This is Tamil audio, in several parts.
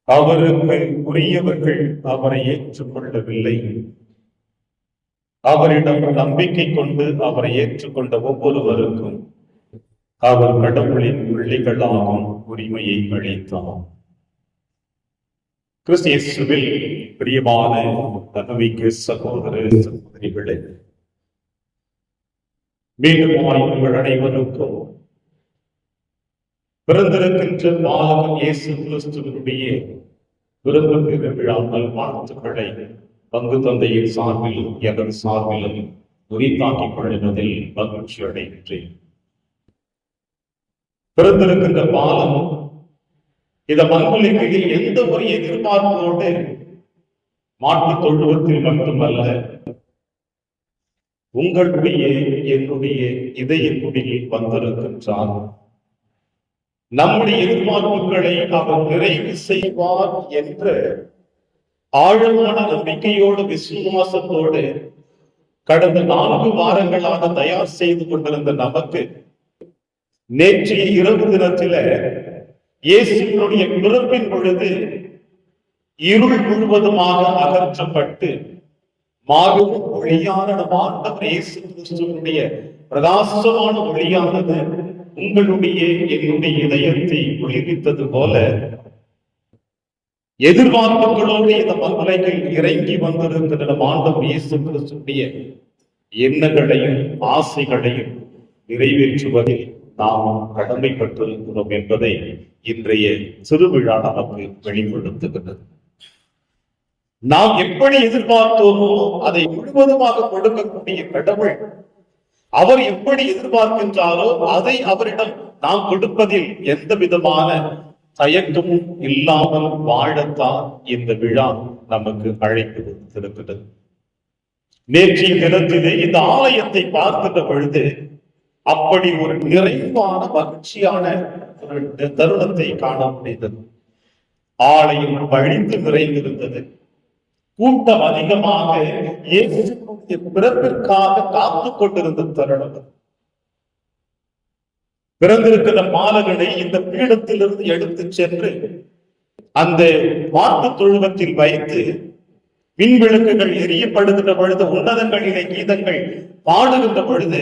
அவருக்கு உரியவர்கள் அவரை ஏற்றுக்கொள்ளவில்லை. அவரிடம் நம்பிக்கை கொண்டு அவரை ஏற்றுக்கொண்ட ஒவ்வொருவருக்கும் அவர் கடவுளின் பிள்ளைகளாகும் உரிமையை அளித்தார். கிறிஸ்து இயேசுவில் பிரியமான நம்பிக்கை சகோதர சகோதரிகளே, மீண்டும் உங்கள் அனைவருக்கும் பிறந்திருக்கின்ற பாலகன் இயேசு கிறிஸ்துவினுடைய பிறந்த திருவிழா நல்வாழ்த்துக்களை பங்கு தந்தையின் சார்பிலும் எனது சார்பிலும் உரித்தாக்கிக் கொள்வதில் மகிழ்ச்சி அடைகின்றேன். பிறந்திருக்கின்ற பாலம் இந்த மண்மொழிகளில் எந்த ஒரு எதிர்பார்ப்போடு மாட்டுத் தொழுவத்தில் மட்டுமல்ல, உங்களுடைய என்னுடைய இதய குடியில் வந்திருக்கின்றார். நம்முடைய எதிர்பார்ப்புகளை அவர் நிறைவு செய்வார் என்ற ஆழமான நம்பிக்கையோடு விசுவாசத்தோடு கடந்த 4 வாரங்களாக தயார் செய்து கொண்டிருந்த நமக்கு நேற்றைய இரவு தினத்தில இயேசுவினுடைய பிறப்பின் பொழுது இருள் முழுவதுமாக அகற்றப்பட்டு மாறும் ஒளியான ஆண்டவர் இயேசு கிறிஸ்துவினுடைய பிரகாசமான ஒளியானது உங்களுடைய என்னுடைய இதயத்தை குளிர்வித்தது போல எதிர்பார்ப்புகளோடு இந்த மக்களை இறங்கி வந்திருக்கிற ஆண்டவர் இயேசு கிறிஸ்துவினுடைய எண்ணங்களையும் ஆசைகளையும் நிறைவேற்றுவதில் நாம் கடமைப்பட்டிருக்கிறோம் என்பதை இன்றைய திருவிழா நமக்கு வெளிப்படுத்துகிறது. நாம் எப்படி எதிர்பார்த்தோமோ அதை முழுவதுமாக கொடுக்கக்கூடிய கடவுள் அவர் எப்படி எதிர்பார்க்கின்றாரோ அதை அவரிடம் நாம் கொடுப்பதில் எந்த விதமான தயக்கமும் இல்லாமல் வாழத்தான் இந்த விழா நமக்கு அழைப்பு கொடுத்திருக்கிறது. நேற்றைய தினத்திலே இந்த ஆலயத்தை பார்க்கின்ற பொழுது அப்படி ஒரு நிறைவான மகிழ்ச்சியான ஒரு தருணத்தை காண முடிந்தது. ஆலயம் வழிந்து நிறைந்திருந்தது. கூட்டம் அதிகமாக இயேசுவினுடைய பிறப்பிற்காக காத்து கொண்டிருந்த தருணம். பிறந்திருக்கிற பாலகனை இந்த பீடத்திலிருந்து எடுத்து சென்று அந்த மாட்டு தொழுவத்தில் வைத்து விண்விளக்குகள் எரியப்படுகின்ற பொழுது, உன்னதங்களிலே கீதங்கள் பாடுகின்ற பொழுது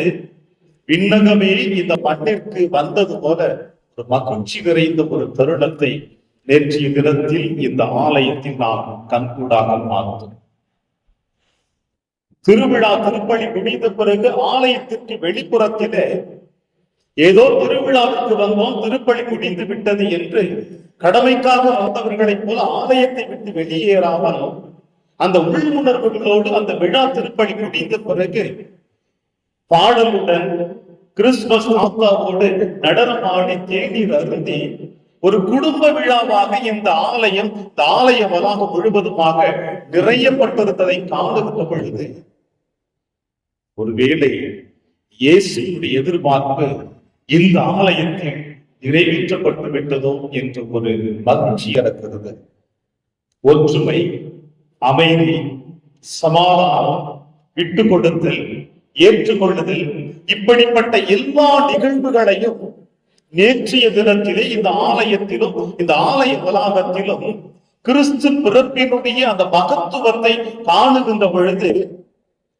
விண்ணகமே இந்த மண்ணிற்கு வந்தது போல ஒரு மகிழ்ச்சி நிறைந்த ஒரு தருணத்தை நேற்றைய தினத்தில் இந்த ஆலயத்தில் நாம் கண்கூடாக பார்த்தோம். திருவிழா திருப்பலி முடிந்த பிறகு ஆலயத்திற்கு வெளிப்புறத்திலே ஏதோ திருவிழாவுக்கு வந்தோம், திருப்பலி முடிந்து விட்டது என்று கடமைக்காக வந்தவர்களைப் போல ஆலயத்தை விட்டு வெளியேறாமல் அந்த உள்ளுணர்வுகளோடு அந்த விழா திருப்பலி முடிந்த பிறகு பாடலுடன் கிறிஸ்துமஸ் ஆத்தாவோடு நடனமாடி தேநீர் அருந்தி ஒரு குடும்ப விழாவாக இந்த ஆலயம், இந்த ஆலய வளாகம் முழுவதுமாக நிறையப்பட்டிருந்ததை காணுகின்ற பொழுது ஒருவேளை இயேசுடைய எதிர்பார்ப்பு இந்த ஆலயத்தில் நிறைவேற்றப்பட்டு விட்டதோ என்று ஒரு மகிழ்ச்சி இருக்கிறது. ஒற்றுமை, அமைதி, சமாதானம், விட்டு கொடுத்தல், ஏற்றுக்கொள்ளுதல், இப்படிப்பட்ட எல்லா நிகழ்வுகளையும் நேற்றைய தினத்திலே இந்த ஆலயத்திலும் இந்த ஆலய வளாகத்திலும் கிறிஸ்து பிறப்பினுடைய அந்த மகத்துவத்தை காணுகின்ற பொழுது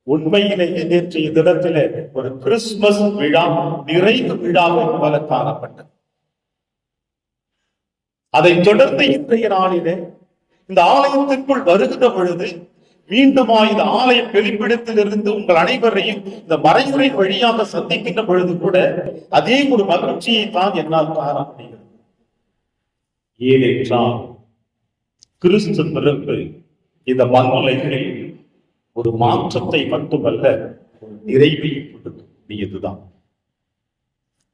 உண்மையிலேயே நேற்றைய தினத்திலே ஒரு கிறிஸ்துமஸ் விழா நிறைவு விழாவை போல காணப்பட்டது. அதை தொடர்ந்து இன்றைய நாளிலே இந்த ஆலயத்திற்குள் வருகின்ற பொழுது மீண்டுமா இந்த ஆலய வெளிப்பிடத்தில் இருந்து உங்கள் அனைவரையும் இந்த மறைமுறை வழியாக சந்திக்கின்ற பொழுது கூட அதே ஒரு மகிழ்ச்சியை தான் என்னால் காண முடிகிறது. ஏனென்றால் கிறிஸ்து பிறப்பு இந்த மண்ணுலகில் ஒரு மாற்றத்தை மட்டுமல்ல, ஒரு நிறைவை கொடுக்கக்கூடியதுதான்.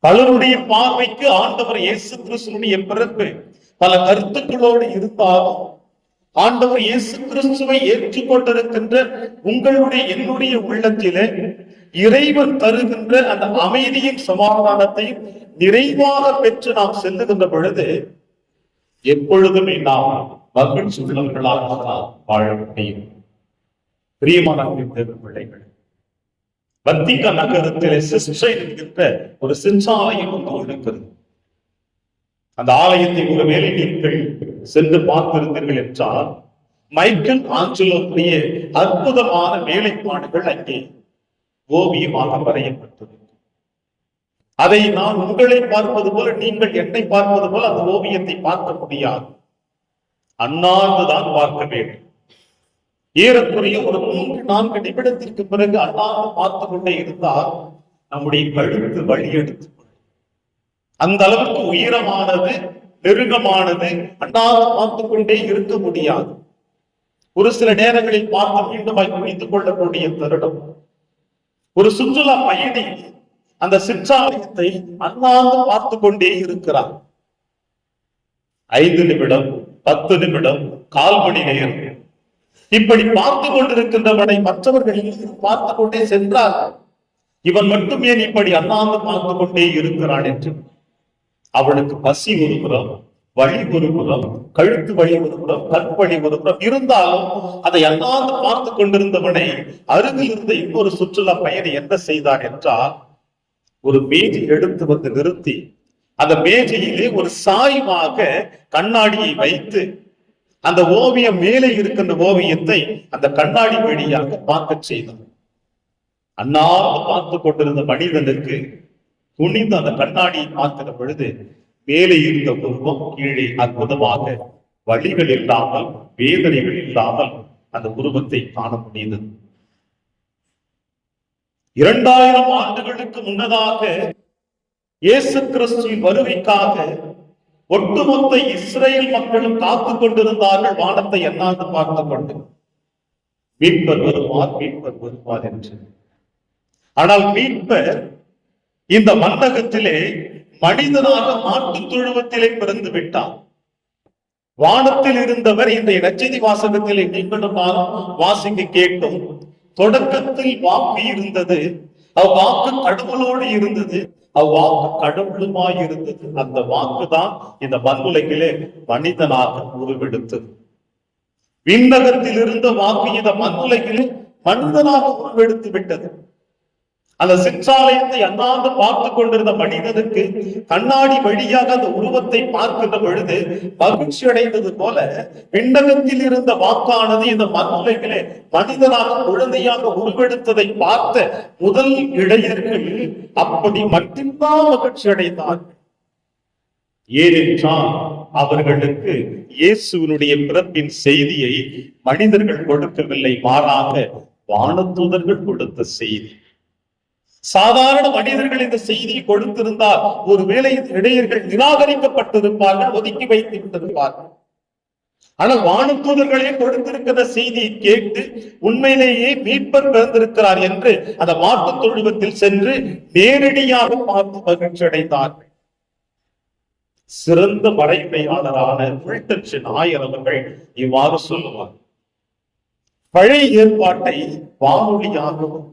பலருடைய பார்வைக்கு ஆண்டவர் இயேசு கிறிஸ்துவினுடைய பிறப்பு பல கருத்துக்களோடு இருந்தாலும் ஆண்டவர் இயேசு கிறிஸ்துவை ஏற்றுக்கொண்டிருக்கின்ற உங்களுடைய என்னுடைய உள்ளத்திலே இறைவன் தருகின்ற அந்த அமைதியின் சமாதானத்தையும் நிறைவாக பெற்று நாம் செல்லுகின்ற பொழுது எப்பொழுதுமே நாம் மகிழ்ச்சி உள்ளவர்களாக வாழ முடியும். பிரியமான பிள்ளைகள், வத்திக்கான் நகரத்திலே சிஸ்டைன் என்கின்ற ஒரு சிற்றாலயம் ஒன்று இருக்கிறது. அந்த ஆலயத்தை ஒருவேளை நீங்கள் சென்று பார்த்திருந்தீர்கள் என்றால் மைக்கேல் ஆஞ்சலோவுடைய அற்புதமான வேலைப்பாடுகள் அங்கே ஓவியமாக வரையப்பட்டது. அதை நான் உங்களை பார்ப்பது போல, நீங்கள் என்னை பார்ப்பது போல அந்த ஓவியத்தை பார்க்க முடியாது. அண்ணாந்துதான் பார்க்க வேண்டும். ஏறக்குறைய ஒரு 3-4 நிமிடத்திற்கு பிறகு அண்ணாந்து பார்த்து கொண்டே இருந்தால் நம்முடைய கழுத்து வழி எடுத்து அந்த அளவுக்கு உயரமானது, நெருக்கமானது, அண்ணாந்து பார்த்து கொண்டே இருக்க முடியாது. ஒரு சில நேரங்களில் பார்த்து மீண்டும் புரிந்து கொள்ளக்கூடிய தருணம். ஒரு சுற்றுலா பயணி அந்த சிற்றாலயத்தை அண்ணாந்து பார்த்து கொண்டே இருக்கிறார். 5 நிமிடம், 10 நிமிடம், 1/4 மணி நேரம் இப்படி பார்த்து கொண்டிருக்கின்றவனை மற்றவர்கள் பார்த்து கொண்டே சென்றார். இவன் மட்டும் ஏன் இப்படி அண்ணாந்து பார்த்து கொண்டே இருக்கிறான் என்று அவனுக்கு பசி ஒரு புறம், வழி ஒரு புறம், கழுத்து வழி ஒரு புறம், கண் வழி ஒரு புறம் இருந்தாலும் அதை அண்ணாந்து பார்த்து கொண்டிருந்தவனை அருகில் இருந்த இன்னொரு சுற்றுலா பயணி என்ன செய்தான் என்றால், ஒரு மேஜை எடுத்து வந்து நிறுத்தி அந்த மேஜையிலே ஒரு சாய்வாக கண்ணாடியை வைத்து அந்த ஓவியம் மேலே இருக்கின்ற ஓவியத்தை அந்த கண்ணாடி வழியாக பார்க்க செய்தான். அண்ணாந்து பார்த்து கொண்டிருந்த மனிதனுக்கு துணிந்து அந்த கண்ணாடியை பார்க்கிற பொழுது மேலே இருந்த உருவம் கீழே அற்புதமாக வழிகள் இல்லாமல், வேதனைகள் இல்லாமல் அந்த உருவத்தை காண முடிந்தது. 2000 ஆண்டுகளுக்கு முன்னதாக இயேசு கிறிஸ்துவின் வருகைக்காக ஒட்டுமொத்த இஸ்ரேல் மக்களும் காத்துக் கொண்டிருந்தார்கள். வானத்தை எண்ணாந்து பார்த்து கொண்டு மீட்பர் வருவார், மீட்பர் வருவார் என்று. ஆனால் மீட்பர் இந்த மண்டகத்திலே மனிதனாக மாட்டுத் தொழுவத்திலே பிறந்து விட்டார். வானத்தில் இருந்தவர் இந்த நற்செய்தி வாசகத்திலே நீங்களும் வாசிக்க கேட்டும். தொடக்கத்தில் வாக்கு இருந்தது, அவ்வாக்கு கடவுளோடு இருந்தது, அவ்வாக்கு கடவுளுமாய் இருந்தது. அந்த வாக்குதான் இந்த மண்ணுலகிலே மனிதனாக உருவெடுத்தது. விண்ணகத்தில் இருந்த வாக்கு இந்த மண்ணுலகிலே மனிதனாக உருவெடுத்து விட்டது. அந்த சிற்றாலயத்தை அண்ணாந்து பார்த்து கொண்டிருந்த மனிதனுக்கு கண்ணாடி வழியாக அந்த உருவத்தை பார்க்கின்ற பொழுது மகிழ்ச்சி அடைந்தது போல, விண்ணகத்தில் இருந்த வாக்கானது இந்த மண்ணுலகிலே மனிதனாக குழந்தையாக உருவெடுத்ததை பார்த்த முதல் இடையர்கள் அப்படி மட்டும்தான் மகிழ்ச்சி அடைந்தார்கள். ஏனென்றால் அவர்களுக்கு இயேசுவினுடைய பிறப்பின் செய்தியை மனிதர்கள் கொடுக்கவில்லை, மாறாக வானதூதர்கள் கொடுத்த செய்தி. சாதாரண மனிதர்கள் இந்த செய்தியை கொடுத்திருந்தால் ஒருவேளை இடையர்கள் நிராகரிக்கப்பட்டிருப்பார்கள், ஒதுக்கி வைத்து விட்டிருப்பார்கள். ஆனால் வானதூதர்களே கொடுத்திருக்கிற செய்தியை கேட்டு உண்மையிலேயே மீட்பர் பிறந்திருக்கிறார் என்று அந்த மாட்டுத் தொழுவத்தில் சென்று நேரடியாக பார்த்து மகிழ்ச்சி அடைந்தார்கள். சிறந்த மறைமையாளரான வில்டன் ஆயர் அவர்கள் இவ்வாறு சொல்லுவார். பழைய ஏற்பாட்டை வானொலியாகவும்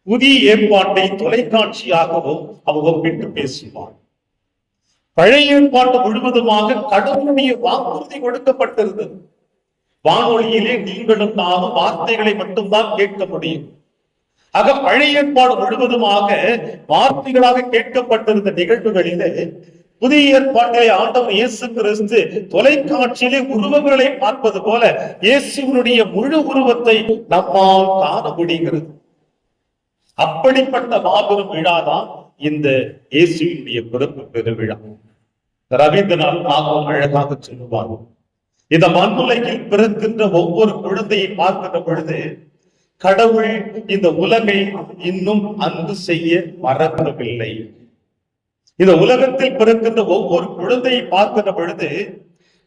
புதிய ஏற்பாட்டை தொலைக்காட்சியாகவும் அவர் ஒப்பிட்டு பேசுவார். பழைய ஏற்பாட்டு முழுவதுமாக கடவுளுடைய வாக்குறுதி கொடுக்கப்பட்டிருந்தது. வானொலியிலே நீங்களும் நானும் வார்த்தைகளை மட்டும்தான் கேட்க முடியும். ஆக பழைய ஏற்பாடு முழுவதுமாக வார்த்தைகளாக கேட்கப்பட்டிருந்த நிகழ்வுகளிலே புதிய ஏற்பாட்டிலே ஆண்டவர் இயேசு கிறிஸ்து தொலைக்காட்சியிலே உருவங்களை பார்ப்பது போல இயேசுவினுடைய முழு உருவத்தை நம்மால் காண முடிகிறது. அப்படிப்பட்ட மாபெரும் விழாதான் இந்த இயேசுவினுடைய பிறப்பு பெருவிழா. ரவீந்திரநாத் தாகூர் அழகாக சொல்லுவார், இந்த மண்ணுலகில் பிறக்கின்ற ஒவ்வொரு குழந்தையை பார்க்கின்ற பொழுது கடவுள் இந்த உலகை இன்னும் அன்பு செய்ய மறக்கவில்லை. இந்த உலகத்தில் பிறக்கின்ற ஒவ்வொரு குழந்தையை பார்க்கின்ற பொழுது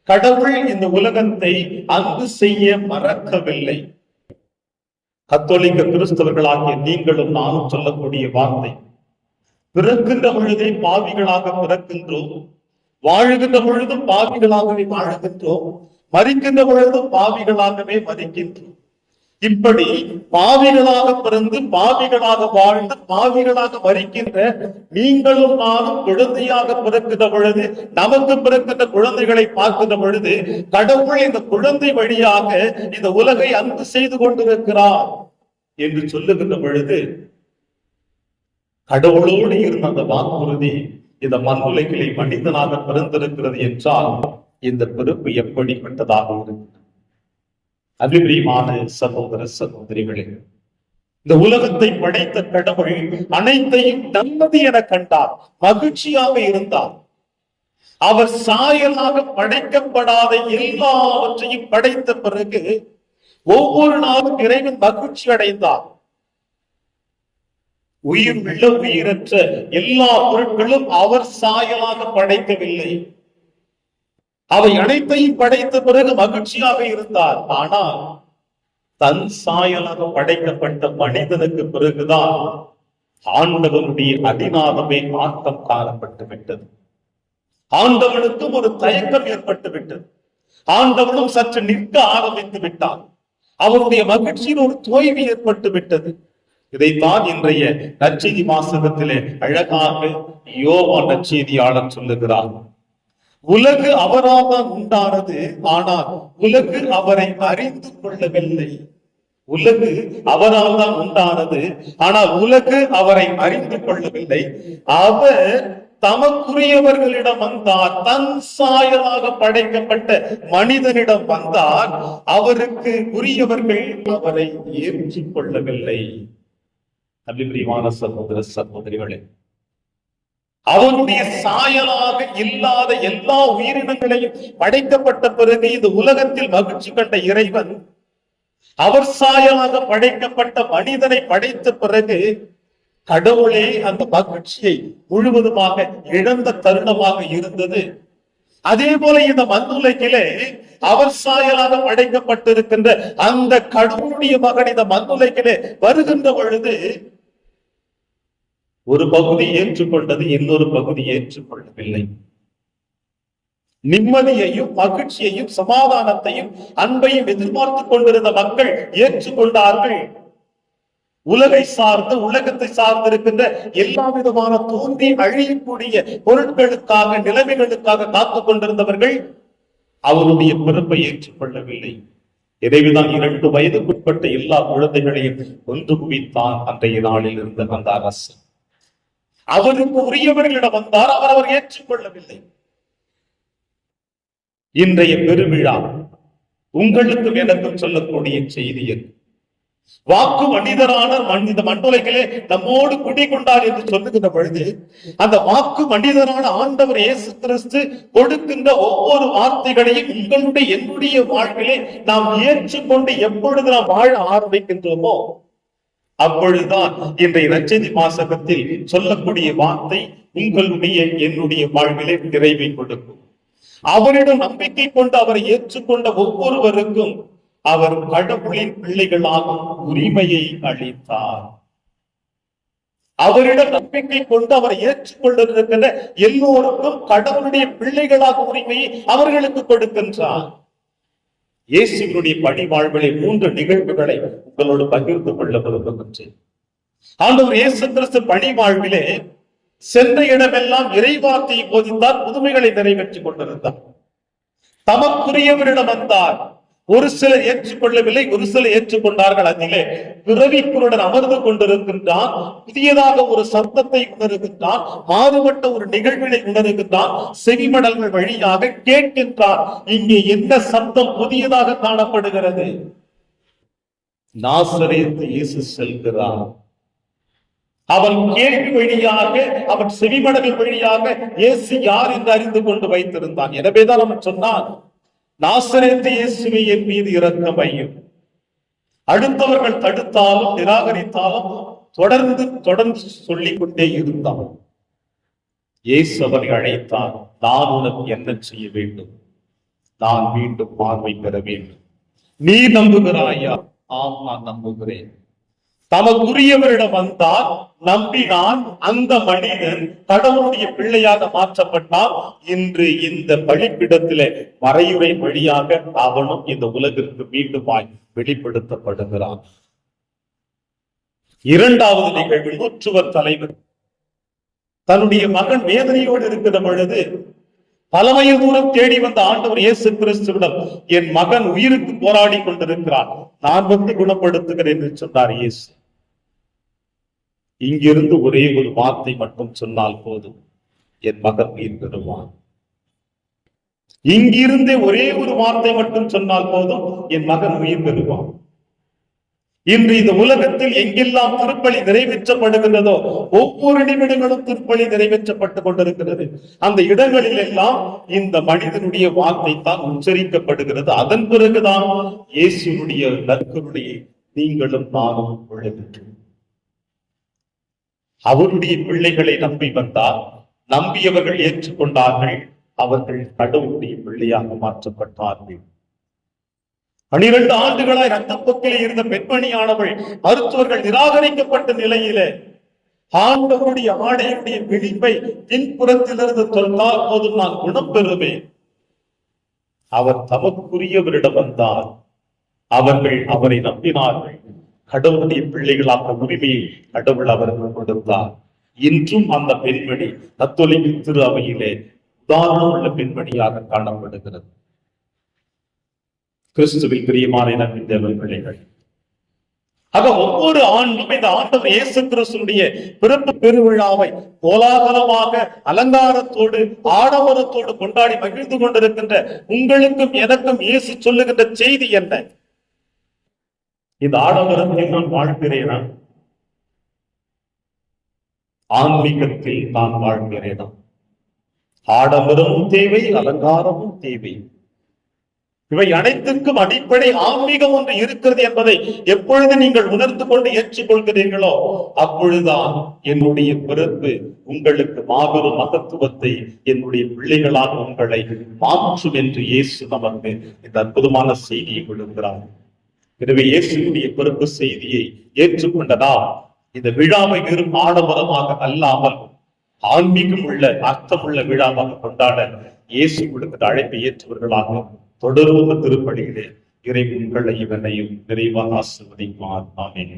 கடவுள் இந்த உலகத்தை அன்பு செய்ய மறக்கவில்லை. கத்தோலிக்க கிறிஸ்தவர்களாகிய நீங்களும் நானும் சொல்லக்கூடிய வார்த்தை, பிறக்கின்ற பொழுதே பாவிகளாக பிறக்கின்றோம், வாழுகின்ற பொழுதும் பாவிகளாகவே வாழுகின்றோம், மரிக்கின்ற பொழுதும் பாவிகளாகவே மரிக்கின்றோம். இப்படி பாவிகளாக பிறந்து பாவிகளாக வாழ்ந்து பாவிகளாக மரிக்கின்ற நீங்களும் நானும் குழந்தையாக பிறக்கின்ற பொழுது, நமக்கு பிறக்கின்ற குழந்தைகளை பார்க்கின்ற பொழுது கடவுள் இந்த குழந்தை வழியாக இந்த உலகை அன்பு செய்து கொண்டிருக்கிறார் என்று சொல்லுகின்ற பொழுது கடவுளோடு இருந்த அந்த வாக்குறுதி இந்த மண்ணுலகிலே மனிதனாக பிறந்திருக்கிறது என்றால் இந்த பொறுப்பு எப்படிப்பட்டதாக இருக்கு? அபிப்பிரியமான சகோதர சகோதரிகளே, இந்த உலகத்தை படைத்த கடவுள் அனைத்தையும் நல்லது என கண்டார், மகிழ்ச்சியாக இருந்தார். அவர் சாயலாக படைக்கப்படாத எல்லாவற்றையும் படைத்த பிறகு ஒவ்வொரு நாளும் இறைவன் மகிழ்ச்சி அடைந்தார். உயிர் உள்ள உயிரற்ற எல்லா பொருட்களும் அவர் சாயலாக படைக்கவில்லை. அவை அனைத்தையும் படைத்த பிறகு மகிழ்ச்சியாக இருந்தார். ஆனால் தன் சாயலாக படைக்கப்பட்ட மனிதனுக்கு பிறகுதான் ஆண்டவனுடைய அதிநாதமே ஆட்டம் காணப்பட்டு விட்டது. ஆண்டவனுக்கும் ஒரு தயக்கம் ஏற்பட்டு விட்டது. ஆண்டவனும் சற்று நிற்க ஆரம்பித்து விட்டார். அவருடைய மகிழ்ச்சியில் ஒரு தோய்வு ஏற்பட்டு விட்டது. இதைத்தான் இன்றைய நற்செய்தி வாசகத்திலே அழகாக யோவான் நற்செய்தியாளர் சொல்லுகிறார். உலகு அவரால் தான் உண்டானது, ஆனால் உலகு அவரை அறிந்து கொள்ளவில்லை. உலகு அவரால் தான் உண்டானது, ஆனால் உலகு அவரை அறிந்து கொள்ளவில்லை. அவர் தமக்குரியவர்களிடம் வந்தார், தன் சாயலாக படைக்கப்பட்ட மனிதனிடம் வந்தார். அவருக்கு உரியவர்கள் அவரை ஏற்றுக் கொள்ளவில்லை. அபிப்பிரியமான சகோதர சகோதரிகளே, அவனுடைய சாயலாக இல்லாத எல்லா உயிரினங்களையும் படைக்கப்பட்ட பிறகு இந்த உலகத்தில் மகிழ்ச்சி கண்ட இறைவன் அவர் சாயலாக படைக்கப்பட்ட மனிதனை படைத்த பிறகு கடவுளே அந்த மகிழ்ச்சியை முழுவதுமாக இழந்த தருணமாக இருந்தது. அதே போல இந்த மண்ணுலகிலே அவர் சாயலாக படைக்கப்பட்டிருக்கின்ற அந்த கடவுளுடைய மகன் இந்த மண்ணுலகிலே வருகின்ற பொழுது ஒரு பகுதி ஏற்றுக்கொண்டது, இன்னொரு பகுதி ஏற்றுக்கொள்ளவில்லை. நிம்மதியையும் மகிழ்ச்சியையும் சமாதானத்தையும் அன்பையும் எதிர்பார்த்து கொண்டிருந்த மக்கள் ஏற்றுக்கொண்டார்கள். உலகை சார்ந்து உலகத்தை சார்ந்திருக்கின்ற எல்லா விதமான தோன்றி அழியக்கூடிய பொருட்களுக்காக நிலைமைகளுக்காக காத்துக் கொண்டிருந்தவர்கள் அவருடைய பிறப்பை ஏற்றுக்கொள்ளவில்லை. இதைவிதான் 2 வயதுக்குட்பட்ட எல்லா குழந்தைகளையும் ஒன்று குவித்தான் அன்றைய நாளில் இருந்த அந்த அரசு. அவருக்கு உரியவர்களிடம் வந்தார், அவர் ஏற்றுக்கொள்ளவில்லை. இன்றைய பெருவிழா உங்களுக்கும் எனக்கும் சொல்லக்கூடிய செய்தியில் வாக்கு மனிதரான இந்த மண்ணுலகிலே நம்மோடு குடிகொண்டார் என்று சொல்லுகின்ற பொழுது அந்த வாக்கு மனிதரான ஆண்டவர் இயேசு கிறிஸ்து கொடுக்கின்ற ஒவ்வொரு வார்த்தைகளையும் உங்களுடைய என்னுடைய வாழ்விலே நாம் ஏற்றுக்கொண்டு எப்பொழுது நாம் வாழ ஆரம்பிக்கின்றோமோ அப்பொழுதுதான் இன்றைய நற்செய்தி வாசகத்தில் சொல்லக்கூடிய வார்த்தை உங்களுடைய என்னுடைய வாழ்விலே நிறைவை கொடுக்கும். அவரிடம் நம்பிக்கை கொண்டு அவரை ஏற்றுக்கொண்ட ஒவ்வொருவருக்கும் அவர் கடவுளின் பிள்ளைகளாக உரிமையை அளித்தார். அவரிடம் நம்பிக்கை கொண்டு அவரை ஏற்றுக்கொண்டிருக்கின்ற எல்லோருக்கும் கடவுளுடைய பிள்ளைகளாக உரிமையை அவர்களுக்கு கொடுக்கின்றார். இயேசுவினுடைய பணிவாழ்விலே 3 நிகழ்வுகளை உங்களோடு பகிர்ந்து கொள்ள விரும்புகின்றேன். ஆண்டவர் இயேசு கிறிஸ்து பணிவாழ்விலே சென்ற இடமெல்லாம் இறைவார்த்தையை போதித்தார், புதுமைகளை நிறைவேற்றிக் கொண்டிருந்தார். தமக்குரியவரிடம் வந்தார். ஒரு சிலர் ஏற்றுக்கொள்ளவில்லை, ஒரு சிலர் ஏற்றுக்கொண்டார்கள். அதிலே பிறவி குருடன் அமர்ந்து கொண்டிருக்கின்றான், புதியதாக ஒரு சத்தத்தை உணர்கின்றான், மாறுபட்ட ஒரு நிகழ்வினை உணர்கின்றான், செவிமடல்கள் வழியாக கேட்கின்றான். இங்கே என்ன சத்தம் புதியதாக காணப்படுகிறது? நாசரேத்து இயேசு செல்கிறார். அவன் கேள்வி வழியாக, அவன் செவிமடல்கள் வழியாக இயேசு யார் என்று அறிந்து கொண்டு வைத்திருந்தான். எனவேதான் அவன் சொன்னான், நாசரேத்து இயேசுவே என் மீது இரக்கம் வையும். அடுத்தவர்கள் தடுத்தாலும் நிராகரித்தாலும் தொடர்ந்து சொல்லிக் கொண்டே இருந்தான். இயேசு அவனை அழைத்தார். நான் உனக்கு என்ன செய்ய வேண்டும்? நான் மீண்டும் பார்வை பெற வேண்டும். நீ நம்புகிறாயா? ஆம், நான் நம்புகிறேன். தமக்குரியவரிடம் வந்தால் நம்பினான். அந்த மனிதன் கடவுளுடைய பிள்ளையாக மாற்றப்பட்டான். இன்று இந்த பலிப்பிடத்திலே மறையுறை வழியாக அவனும் இந்த உலகிற்கு மீண்டுமாய் வெளிப்படுத்தப்படுகிறான். 2வது நிகழ்வில் நூற்றுவர் தலைவர் தன்னுடைய மகன் வேதனையோடு இருக்கிற பொழுது பல மைல் தூரம் தேடி வந்த ஆண்டவர் இயேசு கிறிஸ்துவிடம், என் மகன் உயிருக்கு போராடி கொண்டிருக்கிறான், நான் வந்து குணப்படுத்துகிறேன் என்று சொன்னார் இயேசு. இங்கிருந்து ஒரே ஒரு வார்த்தை மட்டும் சொன்னால் போதும், என் மகன் உயிர் பெறுவான். இங்கிருந்தே ஒரே ஒரு வார்த்தை மட்டும் சொன்னால் போதும், என் மகன் உயிர் பெறுவான். இன்று இந்த உலகத்தில் எங்கெல்லாம் திருப்பலி நிறைவேற்றப்படுகின்றதோ ஒவ்வொரு நிமிடங்களும் திருப்பலி நிறைவேற்றப்பட்டுக் கொண்டிருக்கிறது. அந்த இடங்களில் எல்லாம் இந்த மனிதனுடைய வார்த்தை தான் உச்சரிக்கப்படுகிறது. அதன் பிறகுதான் இயேசுனுடைய நற்கருணையை நீங்களும் நானும் கொள்ளுகின்றோம். அவருடைய பிள்ளைகளை நம்பி வந்தார், நம்பியவர்கள் ஏற்றுக்கொண்டார்கள், அவர்கள் கடவுளுடைய பிள்ளையாக மாற்றப்பட்டார்கள். 12 ஆண்டுகளாய் ரத்தப்போக்கிலே இருந்த பெண்மணியானவள் மருத்துவர்கள் நிராகரிக்கப்பட்ட நிலையிலே ஆண்டவருடைய ஆடையுடைய விழிப்பை பின்புறத்திலிருந்து தொட்டால் போதும் நான் குணம் பெறுவேன். அவர் தமக்குரியவரிடம் வந்தார், அவர்கள் அவரை நம்பினார்கள். கடவுளுடைய பிள்ளைகளாக உரிமையை கடவுள் அவருக்கு கொடுத்தார். இன்றும் அந்த பெண்மணி கத்தோலிக்க திரு அவையிலே உதாரணம் உள்ள பெண்மணியாக காணப்படுகிறது. கிறிஸ்துவில் பிரியமான தேவ பிள்ளைகள், ஆக ஒவ்வொரு ஆண்டும் இந்த ஆண்டவர் இயேசு கிறிஸ்துடைய பிறப்பு பெருவிழாவை கோலாகலமாக அலங்காரத்தோடு ஆடம்பரத்தோடு கொண்டாடி மகிழ்ந்து கொண்டிருக்கின்ற உங்களுக்கும் எனக்கும் இயேசு சொல்லுகின்ற செய்தி என்ன? இந்த ஆடம்பரத்தில் நான் வாழ்கிறேனா? ஆன்மீகத்தில் நான் வாழ்கிறேனா? ஆடம்பரமும் தேவை, அலங்காரமும் தேவை. இவை அனைத்திற்கும் அடிப்படை ஆன்மீகம் ஒன்று இருக்கிறது என்பதை எப்பொழுது நீங்கள் உணர்ந்து கொண்டு ஏற்றுக்கொள்கிறீர்களோ அப்பொழுதுதான் என்னுடைய பிறப்பு உங்களுக்கு மாபெரும் மகத்துவத்தை, என்னுடைய பிள்ளைகளாக உங்களை மாற்றும் என்று இயேசு நமக்கு இந்த அற்புதமான செய்தியை கொடுக்கிறார். எனவே இயேசுடைய பிறப்பு செய்தியை ஏற்றுக்கொண்டதா இந்த விழாவை வெறும் ஆடம்பரமாக அல்லாமல் ஆன்மீகம் உள்ள அர்த்தமுள்ள விழாவாக கொண்டாட இயேசு கொடுக்கிற அழைப்பை ஏற்றவர்களாக தொடர்ந்து திருப்பலியிலே இறை உங்களை இவனையும் நிறைவாக ஆசீர்வதிப்பார். ஆமென்.